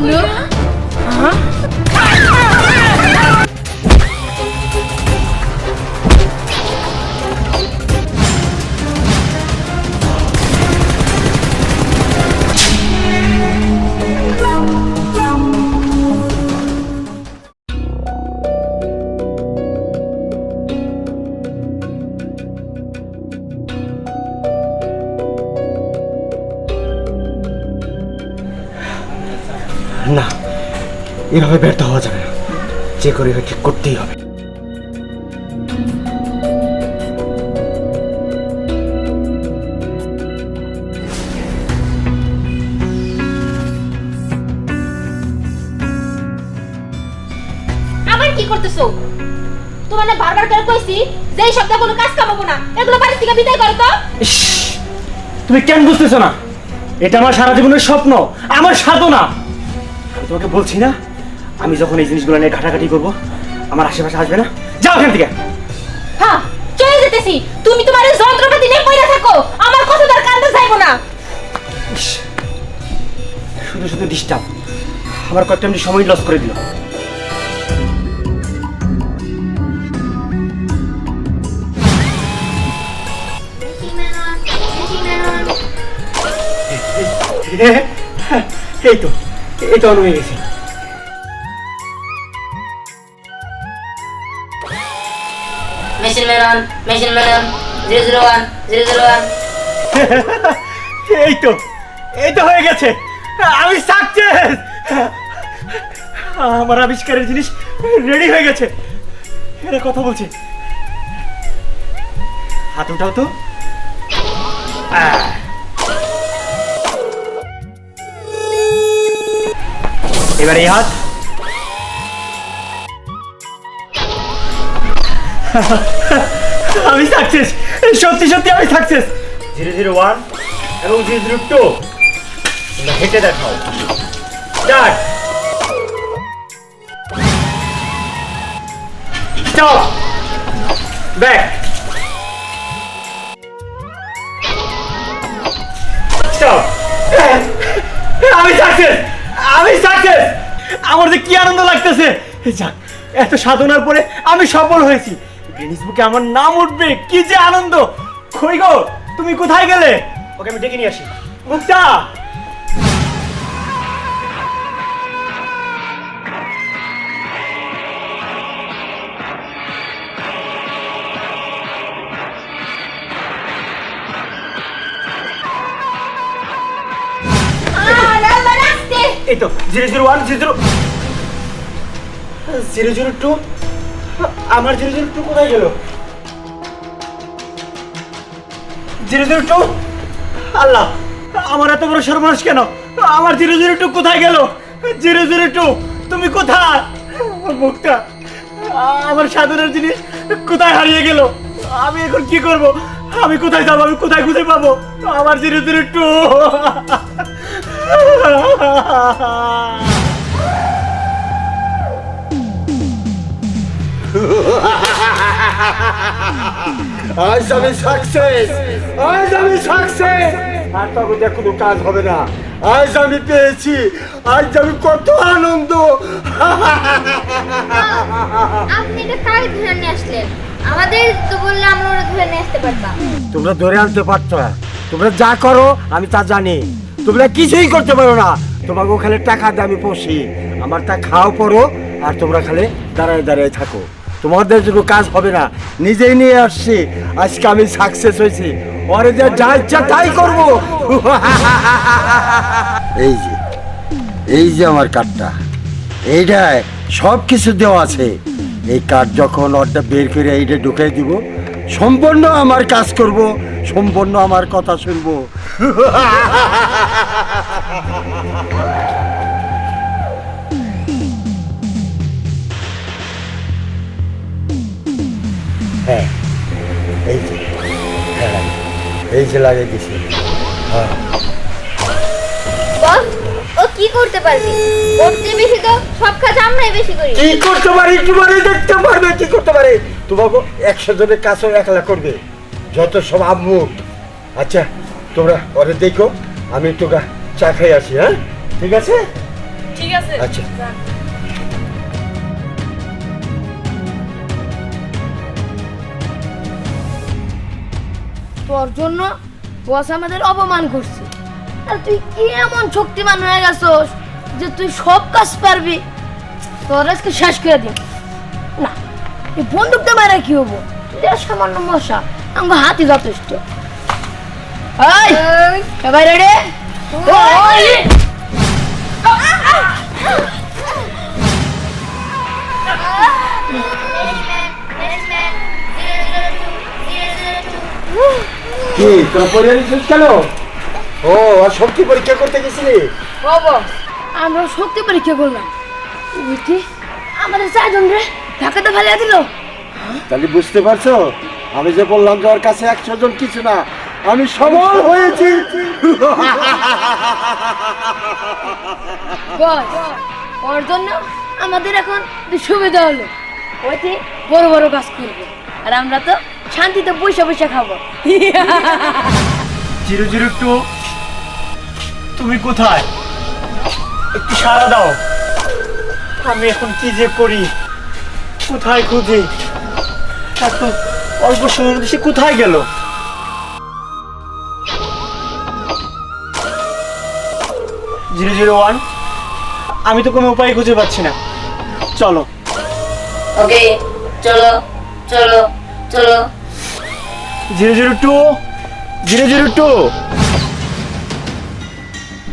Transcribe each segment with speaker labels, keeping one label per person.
Speaker 1: হলো?
Speaker 2: না, এভাবে ব্যর্থ হওয়া যাবে না। যে করে ঠিক করতেই হবে।
Speaker 3: আবার কি করতেছো? তোমার না বারবার করে কইছি যে এই সপ্তাহে কোনো কাজ কামাবো না, এগুলো বাড়ি থেকে বিদায় করো তো।
Speaker 2: ইস, তুমি কেন বুঝতেছো না? এটা আমার সারা জীবনের স্বপ্ন, আমার সাধনা। আমি তোমাকে বলছি না, আমি যখন এই জিনিসগুলো নিয়ে ঘাটাঘাটি করবো, আমার আশেপাশে আসবে না। যাও এখান থেকে।
Speaker 3: হ্যাঁ, চলে যেতেছি। তুমি তোমার এই যন্ত্রপাতি নিয়ে পড়ে থাকো, আমার কথা তার কান্দে যাইবো না।
Speaker 2: ইস, শুধু শুধু ডিস্টার্ব, আমার কয়েকটা এমনি সময় লস করে দিল। এই তো, এই তো অন হয়ে গেছে।
Speaker 4: Machine man, 001 001।
Speaker 2: এই তো, এই তো হয়ে গেছে। আমি সাকসেস। আমার আবিষ্কারের জিনিস রেডি হয়ে গেছে। এরা কথা বলছে। হাত উঠাও তো। এবার এই হাত। আমি সাকসেস, সত্যি সত্যি আমি সাকসেস। 001 এবং 002 তোমরা হেঁটে দেখাও। স্টার্ট। স্টপ। ব্যাক। স্টপ। আমি সাকসেস, আমি সাকসেস। আমার যে কি আনন্দ লাগতেছে। যাক, এত সাধনার পরে আমি সফল হয়েছি। গিনিস বুকে আমার নাম উঠবে, কি যে আনন্দ। কই গো, তুমি কোথায় গেলে? ওকে আমি ডেকে নিয়ে আসি। মুক্তা, এই তো 001 002। আমার 002 কোথায় গেল? 002, আল্লাহ, আমার এত বড় সর্বনাশ কেন? আমার 002 কোথায় গেল? 002 তুমি কোথায়? মুক্তা, আমার সাধনের জিনিস কোথায় হারিয়ে গেল? আমি এখন কি করব? আমি কোথায় যাবো? আমি কোথায় খুঁজে পাবো আমার 002?
Speaker 5: আজ আমি সাকসেস, আজ আমি সাকসেস। আর তখন কোনো কাজ হবে না। আজ আমি পেয়েছি, আজ আমি কত আনন্দ।
Speaker 3: আপনি এটা কাকে ধরে নিয়ে আসলেন? আমাদের তো বললে আমরা ওরা ধরে নিয়ে আসতে পারতাম।
Speaker 5: তোমরা ধরে আনতে পারতো না। তোমরা যা করো আমি তা জানি। তোমরা কিছুই করতে পারো না। তোমাকে ওখানে টাকা দিয়ে আমি পৌঁছি, আমার তা খাও পড়ো, আর তোমরা খালি দাঁড়ায় দাঁড়ায় থাকো। তোমাদের জন্য কাজ হবে না। নিজেই নিয়ে আসছি, আজকে আমি সাকসেস হয়েছি। ওরে যা ইচ্ছা তাই করবো। এই যে আমার কার্ডটা, এইটায় সব কিছু দেওয়া আছে। এই কার্ড যখন অর্ডার বের করে এইটা ঢুকাই দিব, সম্পূর্ণ আমার কাজ করব, সম্পূর্ণ আমার কথা শুনবো। হ্যাঁ, এই যে লাগিয়ে দিছি। হ্যাঁ,
Speaker 3: বস, ও কি করতে পারবে? ওর চেয়ে বেশি তো সব কাজ আমরাই বেশি করি।
Speaker 5: কি করতে পারি তোমারে দেখতে পারবে। কি করতে পারে? তোমাকে 100 জনের কাছে একলা করবে, যত সব আম্মুক। আচ্ছা, তোমরা ওরে দেখো, আমি তোকে চা খাই আসি। হ্যাঁ, ঠিক আছে,
Speaker 3: ঠিক আছে
Speaker 5: আচ্ছা।
Speaker 3: যান।
Speaker 1: তোর জন্য বস আমাদের অপমান করছে, আর তুই কি এমন শক্তিমান হয়ে গেছস যে তুই সব কাজ পারবি? তোর আজকে শেষ করে দিন। না, এই বন্দুকটা মারা কি হবো? তুই সামান্য মশা, আমার হাতি যথেষ্ট। এই, সবাই রেডি?
Speaker 5: কি তোর পরিবার কেন? ও আর শক্তি পরীক্ষা করতে গেছিলি?
Speaker 1: বাবা, আমরা শক্তি পরীক্ষা করলাম, বুঝলি আমাদের চারজন রে ঢাকাতে ফেলে দিল।
Speaker 5: তাহলে বুঝতে পারছো আমি যে বললাম যে ওর কাছে 100 জন কিছু না, আমি সবল হয়েছি।
Speaker 1: বস, ওর জন্য আমাদের এখন সুবিধা হলো, ওইতে বড় বড় কাজ করবো, আর আমরা তো শান্তিতে পয়সা পয়সা খাবো।
Speaker 2: 002 তুমি কোথায়? একটু সাড়া দাও। আমি এখন কি যে করি, কোথায় খুঁজি? এত অল্প সময়ের মধ্যে সে কোথায় গেল? 001 আমি তো কোনো উপায় খুঁজে পাচ্ছি না। চলো।
Speaker 4: ওকে, চলো চলো চলো।
Speaker 2: 002 002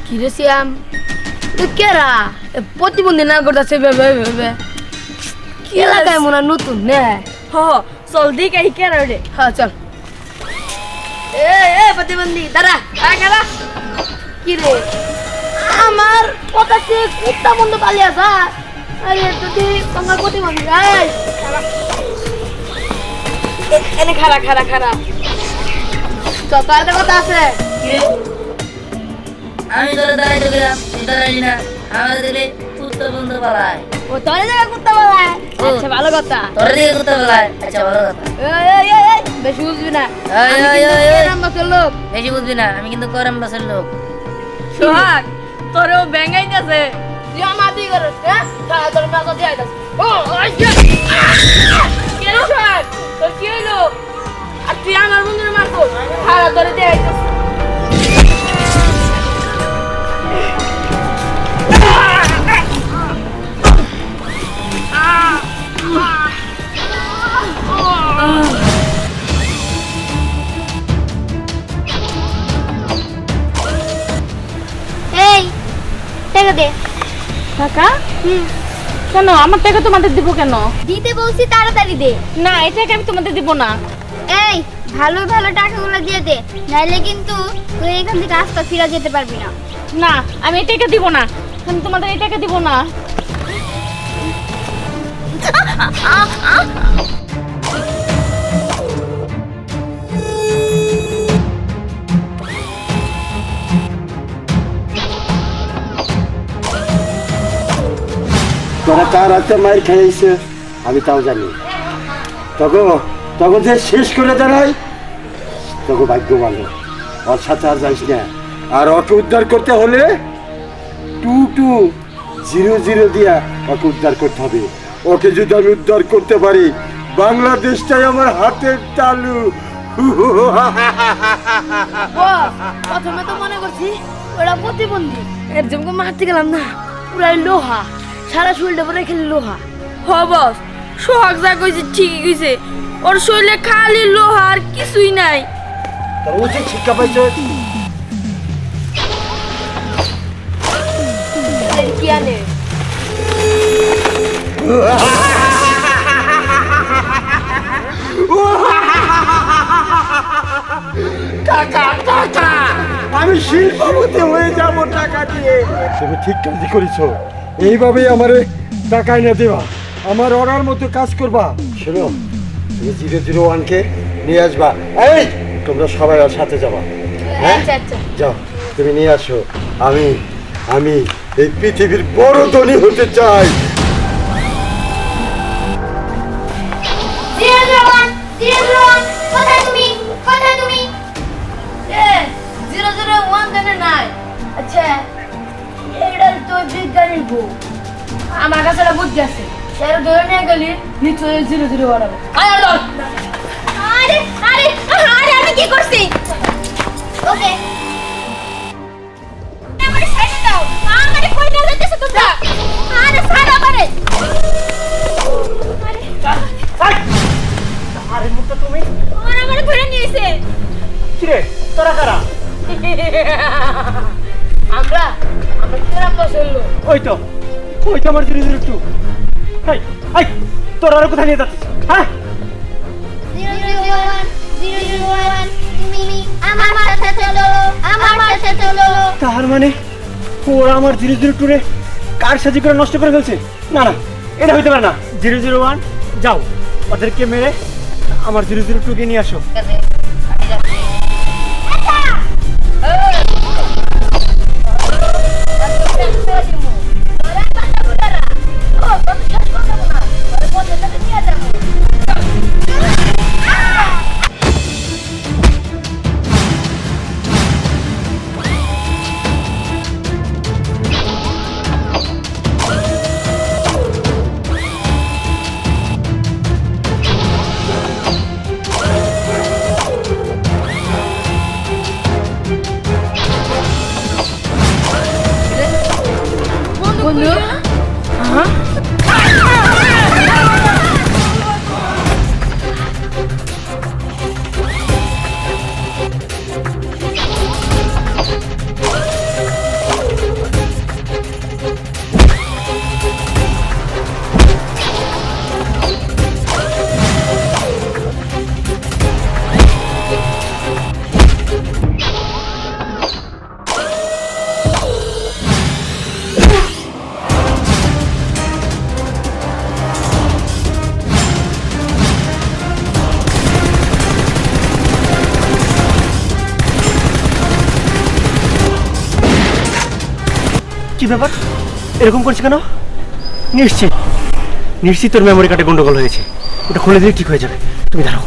Speaker 1: কি রে শ্যাম, তুই কেরা প্রতিবন্ধী না করতেছে? কি এলাকায় মনে হয় নতুন নে?
Speaker 3: চল দিক এই কেন রে?
Speaker 1: হ্যাঁ চল। এ প্রতিবন্ধী দাঁড়া, দাঁড়া। কি রে, আমার কথা কি কুত্তা বন্ধ পালিয়ে আসা? আরে তুই তোমার প্রতিবন্ধী, এই এনে খারা খারা খারা তো তার কথা আছে।
Speaker 4: আমি তোরা দাঁড়াইতে গেলাম, তুই দাঁড়াইলি না। আমার দিলে কুত্তা বন্ধ পালায়।
Speaker 1: ও তোর জায়গা কুত্তা বলায়? আচ্ছা ভালো কথা।
Speaker 4: তোর দিকে কুত্তা পালায়, আচ্ছা ভালো কথা।
Speaker 1: এই বেশি বুঝবি না,
Speaker 4: এই,
Speaker 1: আমি
Speaker 4: এই,
Speaker 1: কিন্তু
Speaker 4: এই, এই।
Speaker 1: এরম বছর লোক।
Speaker 4: বেশি বুঝবি না, আমি কিন্তু করম বাসের লোক।
Speaker 3: সোহাগ তোরেও ব্যাঙ্গাইতেছে।
Speaker 1: তুই আমার দিকে করস, হ্যাঁ? তাহলে তোর মাথা দিয়ে আইতাছে। ও
Speaker 3: কেন সোহাগ তোর কি হইলো? আর তুই আমার বন্ধুরে মারবো? খারাপ ধরে দিয়ে আইতাছে।
Speaker 1: এই টাকা দে।
Speaker 3: টাকা? কেন আমার টাকা তোমাদের দিব কেন?
Speaker 1: দিতে বলছি তাড়াতাড়ি দে।
Speaker 3: না এই টাকা আমি তোমাদের দিব না।
Speaker 1: এই ভালো ভালো টাকাগুলো দিয়ে দে, নাইলে কিন্তু তুই এখান থেকে আস্তে ফিরে যেতে পারবি না।
Speaker 3: না আমি এই টাকা দিব না, আমি তোমাদের এই টাকা দিব না।
Speaker 5: তোরা কার হাতে মায়ের খেয়েছে আমি তাও জানি। তখন যে শেষ করে দাঁড়াই তখন ভাগ্য ভালো। ওর সাথে আর যাইস না। আর ওকে উদ্ধার করতে হলে 2200 দিয়া ওকে উদ্ধার করতে হবে। ওকে যদি আমি উদ্ধার করতে পারি, বাংলাদেশটাই আমার হাতের তালু।
Speaker 1: প্রথমে তো মনে করছি ওরা প্রতিবন্ধী, এর জন্য মারতে গেলাম না, পুরাই লোহা, সারা শরীরটা পরে খেলে লোহা।
Speaker 3: হ বস, সোহাগ যা কইছে ঠিকই কইছে। ওর শরীরে খালি লোহা আর কিছুই নাই।
Speaker 5: তার উচিত শিক্ষা পাইছ।
Speaker 1: কি আনে
Speaker 5: আমি শিল্পপতি হয়ে যাব টাকা দিয়ে। তুমি ঠিক কাজই করেছো। এইভাবেই আমারে টাকা এনে দেবা, আমার অর্ডার মতো কাজ করবা। শোনো, তুমি 001কে নিয়ে আসবা। এই তোমরা সবাই ওর সাথে যাবা। হ্যাঁ
Speaker 1: আচ্ছা আচ্ছা
Speaker 5: যাও, তুমি নিয়ে আসো। আমি আমি এই পৃথিবীর বড় ধনী হতে চাই।
Speaker 1: 001 কোথায় তুমি? কোথায় তুমি? 001 জানে নাই? আচ্ছা এইটা তো বিজ্ঞানীর বউ। আমার কাছে একটা বুদ্ধি আছে, সেটা ধরে নিয়ে গেলি নিশ্চয়ই 0-0 বাড়াবে। আয় আর ধর।
Speaker 3: আরে আরে আরে আমি কি করছি? ওকে আমারে ছেড়ে দাও। আমারে কই নিয়ে যাইতেছো তোমরা? আরে ছাড় আমারে। আরে
Speaker 2: আরে মুক্তা তুমি
Speaker 3: ওরা আমারে ধরে নিয়েছে।
Speaker 2: কিরে তোরা কারা?
Speaker 1: আমরা কিরম পছন্দ?
Speaker 2: ওই তো আমার 002। হাই হাই তোরা আর কোথায় নিয়ে যাচ্ছিস? হ্যাঁ
Speaker 3: 001 তুমি আমার সাথে চলো, আমার সাথে চলো।
Speaker 2: তার মানে ওরা আমার 002 রে কার সাজি করে নষ্ট করে ফেলছে? না না, এটা হইতে পারে না। 001 যাও, ওদেরকে মেরে আমার 002 কে নিয়ে আসো।
Speaker 1: বন্ধু, হ্যাঁ
Speaker 2: কি ব্যাপার, এরকম করছে কেন? নিশ্চিত তোর মেমোরি কার্ডে গন্ডগোল হয়েছে। ওটা খুলে দিলে ঠিক হয়ে যাবে। তুমি দাঁড়াও।